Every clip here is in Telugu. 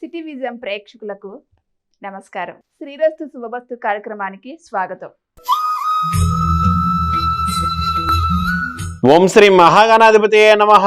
సిటీ విజన్ ప్రేక్షకులకు నమస్కారం. శ్రీరస్తు శుభమస్తు కార్యక్రమానికి స్వాగతం. ఓం శ్రీ మహాగణాధిపతియే నమః.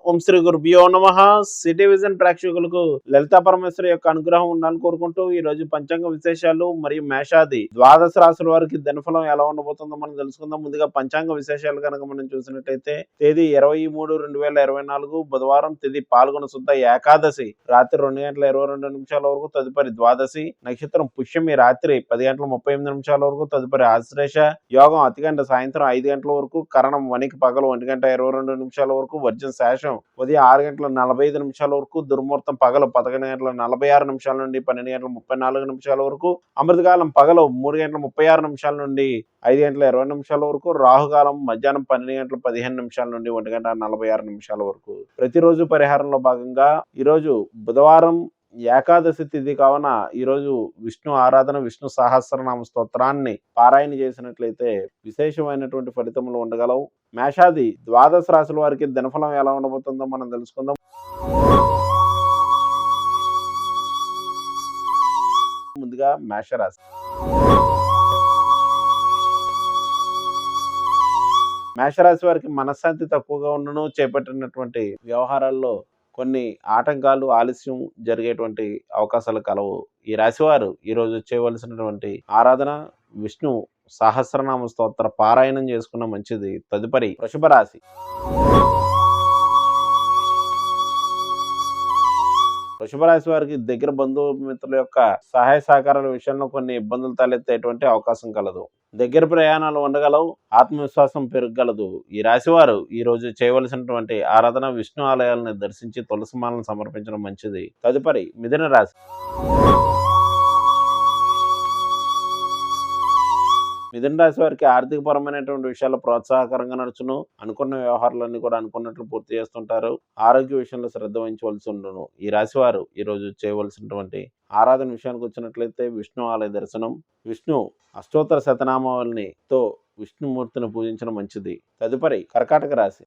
ఓం శ్రీ గురుభ్యో నమః. సిటీ విజన్ ప్రేక్షకులకు లలితా పరమేశ్వరి యొక్క అనుగ్రహం ఉండాలని కోరుకుంటూ ఈ రోజు పంచాంగ విశేషాలు మరియు మేషాది ద్వాదశ రాశుల వారికి దినఫలం ఎలా ఉండబోతుందో మనం తెలుసుకుందాం. ముందుగా పంచాంగ విశేషాలు కనుక మనం చూసినట్టయితే తేదీ 23/3/2024 బుధవారం, తేదీ పాల్గొన శుద్ధ ఏకాదశి రాత్రి 2:22 వరకు, తదుపరి ద్వాదశి నక్షత్రం పుష్యమి రాత్రి 10:38 వరకు, తదుపరి ఆశ్లేష యోగం అతిగంట సాయంత్రం 5 గంటల వరకు, కరణం వనికి పగలు 1:22 వరకు, వర్జం శేషం ఉదయం 6:45 వరకు, దుర్ముహూర్తం పగలు 11:46 నుండి 12:34 వరకు, అమృతకాలం పగలు 3:36 నుండి 5:20 వరకు, రాహుకాలం మధ్యాహ్నం 12:15 నుండి 1:46 వరకు. ప్రతిరోజు పరిహారంలో భాగంగా ఈరోజు బుధవారం ఏకాదశి తిథి కావున ఈరోజు విష్ణు ఆరాధన, విష్ణు సహస్రనామ స్తోత్రాన్ని పారాయణ చేసినట్లయితే విశేషమైనటువంటి ఫలితములు ఉండగలవు. మేషాది ద్వాదశ రాశుల వారికి దినఫలం ఎలా ఉండబోతుందో మనం తెలుసుకుందాం. ముందుగా మేషరాశి. మేషరాశి వారికి మనశ్శాంతి తక్కువగా ఉండను. చేపట్టినటువంటి వ్యవహారాల్లో కొన్ని ఆటంకాలు, ఆలస్యం జరిగేటువంటి అవకాశాలు కలవు. ఈ రాశివారు ఈరోజు చేయవలసినటువంటి ఆరాధన విష్ణు సహస్రనామ స్తోత్ర పారాయణం చేసుకున్న మంచిది. తదుపరి వృషభ రాశి. వృషభ రాశి వారికి దగ్గర బంధుమిత్రుల యొక్క సహాయ సహకారాల విషయంలో కొన్ని ఇబ్బందులు తలెత్తేటువంటి అవకాశం కలదు. దగ్గర ప్రయాణాలు ఉండగలవు. ఆత్మవిశ్వాసం పెరగగలదు. ఈ రాశివారు ఈ రోజు చేయవలసినటువంటి ఆరాధన విష్ణు ఆలయాలను దర్శించి తులసిమాలను సమర్పించడం మంచిది. తదుపరి మిథున రాశి. మిథున రాశి వారికి ఆర్థిక పరమైనటువంటి విషయాలు ప్రోత్సాహకరంగా నడుచును. అనుకున్న వ్యవహారాలన్నీ కూడా అనుకున్నట్లు పూర్తి చేస్తుంటారు. ఆరోగ్య విషయంలో శ్రద్ధ వహించవలసి ఉండును. ఈ రాశి వారు ఈరోజు చేయవలసినటువంటి ఆరాధన విషయానికి వచ్చినట్లయితే విష్ణు ఆలయ దర్శనం, విష్ణు అష్టోత్తర శతనామావళితో విష్ణుమూర్తిని పూజించడం మంచిది. తదుపరి కర్కాటక రాశి.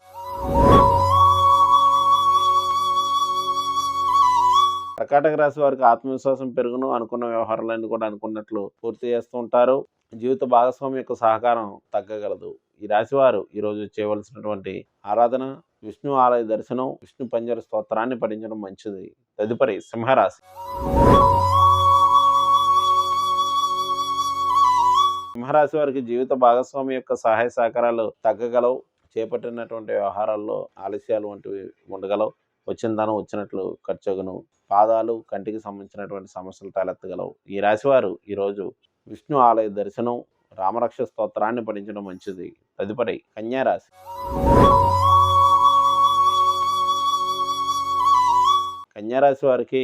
కర్కాటక రాశి వారికి ఆత్మవిశ్వాసం పెరుగును. అనుకున్న వ్యవహారాలన్నీ కూడా అనుకున్నట్లు పూర్తి చేస్తూ ఉంటారు. జీవిత భాగస్వామి యొక్క సహకారం తగ్గగలదు. ఈ రాశివారు ఈరోజు చేయవలసినటువంటి ఆరాధన విష్ణు ఆలయ దర్శనం, విష్ణు పంజర స్తోత్రాన్ని పఠించడం మంచిది. తదుపరి సింహరాశి. సింహరాశి వారికి జీవిత భాగస్వామి యొక్క సహాయ సహకారాలు తగ్గగలవు. చేపట్టినటువంటి వ్యవహారాల్లో ఆలస్యాలు వంటివి ఉండగలవు. వచ్చిన ధనం వచ్చినట్లు ఖర్చుగును. పాదాలు, కంటికి సంబంధించినటువంటి సమస్యలు తలెత్తగలవు. ఈ రాశివారు ఈరోజు విష్ణు ఆలయ దర్శనం, రామరక్ష స్తోత్రాన్ని పఠించడం మంచిది. తదుపరి కన్యారాశి. కన్యారాశి వారికి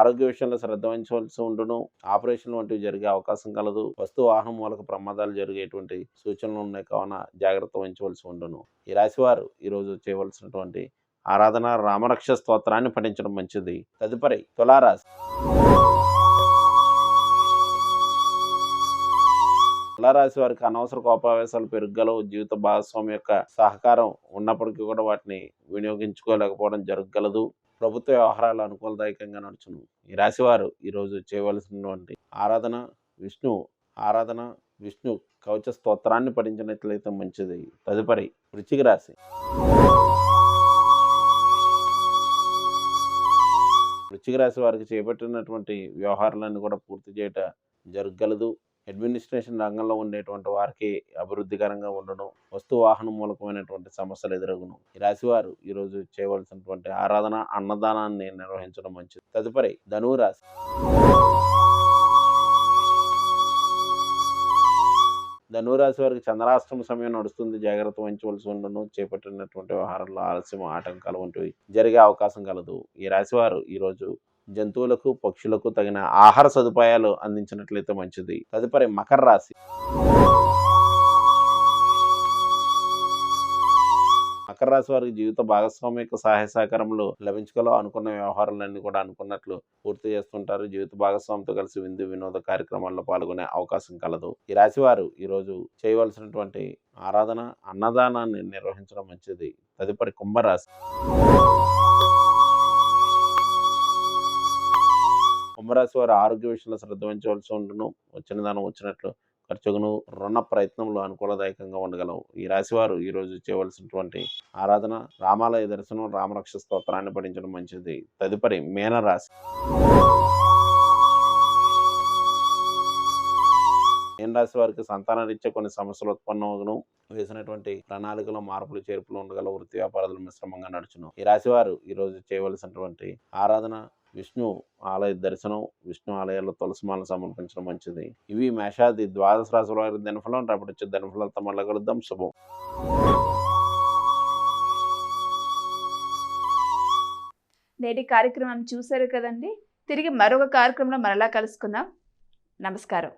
ఆరోగ్య విషయంలో శ్రద్ధ వహించవలసి ఉండును. ఆపరేషన్ వంటివి జరిగే అవకాశం కలదు. వస్తు వాహనం మూలక ప్రమాదాలు జరిగేటువంటి సూచనలు ఉన్నాయి కావున జాగ్రత్త వహించవలసి ఉండును. ఈ రాశివారు ఈరోజు చేయవలసినటువంటి ఆరాధన రామరక్ష స్తోత్రాన్ని పఠించడం మంచిది. తదుపరి తులారాశి. తులారాశి వారికి అనవసర కోపావేశాలు పెరగగలవు. జీవిత భాగస్వామి యొక్క సహకారం ఉన్నప్పటికీ కూడా వాటిని వినియోగించుకోలేకపోవడం జరగగలదు. ప్రభుత్వ వ్యవహారాలు అనుకూలదాయకంగా నడుచును. ఈ రాశివారు ఈరోజు చేయవలసినటువంటి ఆరాధన విష్ణు కవచ స్తోత్రాన్ని పఠించినట్లయితే మంచిది. తదుపరి వృశ్చిక రాశి. వృశ్చిక రాశి వారికి చేపట్టినటువంటి వ్యవహారాలన్నీ కూడా పూర్తి చేయట జరగగలదు. అడ్మినిస్ట్రేషన్ రంగంలో ఉండేటువంటి వారికి అభివృద్ధికరంగా ఉండడం, వస్తు వాహనం మూలకమైనటువంటి సమస్యలు ఎదురగును. ఈ రాశివారు ఈరోజు చేయవలసినటువంటి ఆరాధన అన్నదానాన్ని నిర్వహించడం మంచిది. తదుపరి ధనువు రాశి. ధనురాశి వారికి చంద్రాష్టమ సమయం నడుస్తుంది. జాగ్రత్త వహించవలసి ఉండను. చేపట్టినటువంటి వ్యవహారంలో ఆలస్యం, ఆటంకాలు వంటివి జరిగే అవకాశం కలదు. ఈ రాశివారు ఈరోజు జంతువులకు, పక్షులకు తగిన ఆహార సదుపాయాలు అందించినట్లయితే మంచిది. తదుపరి మకర రాశి. మకర రాశి వారికి జీవిత భాగస్వామి యొక్క సహాయ సహకారంలో లభించగలవు. అనుకున్న వ్యవహారాలన్నీ కూడా అనుకున్నట్లు పూర్తి చేస్తుంటారు. జీవిత భాగస్వామితో కలిసి విందు వినోద కార్యక్రమాల్లో పాల్గొనే అవకాశం కలదు. ఈ రాశి వారు ఈరోజు చేయవలసినటువంటి ఆరాధన అన్నదానాన్ని నిర్వహించడం మంచిది. తదుపరి కుంభరాశి. కుంభరాశి వారు ఆరోగ్య విషయంలో శ్రద్ధ వహించవలసి ఉండును. వచ్చిన దానం వచ్చినట్లు ఖర్చుగును. రుణ ప్రయత్నంలో అనుకూలదాయకంగా ఉండగలవు. ఈ రాశి వారు ఈ రోజు చేయవలసినటువంటి ఆరాధన రామాలయ దర్శనం, రామరక్ష స్తోత్రాన్ని పఠించడం మంచిది. తదుపరి మీనరాశి. మీనరాశి వారికి సంతాన రీత్యా కొన్ని సమస్యలు ఉత్పన్నమగును. వేసినటువంటి ప్రణాళికలో మార్పులు చేర్పులు ఉండగల. వృత్తి వ్యాపారాలు మిశ్రమంగా నడుచును. ఈ రాశి వారు ఈ రోజు చేయవలసినటువంటి ఆరాధన విష్ణు ఆలయ దర్శనం, విష్ణు ఆలయాల్లో తులసిమాలను సమర్పించడం మంచిది. ఇవి మేషాది ద్వాదశ రాశుల వారి దినఫలం. రేపటి వచ్చే దినఫలంతో మళ్ళీ కలుద్దాం. శుభం. నేటి కార్యక్రమాన్ని చూశారు కదండి. తిరిగి మరొక కార్యక్రమంలో మరలా కలుసుకుందాం. నమస్కారం.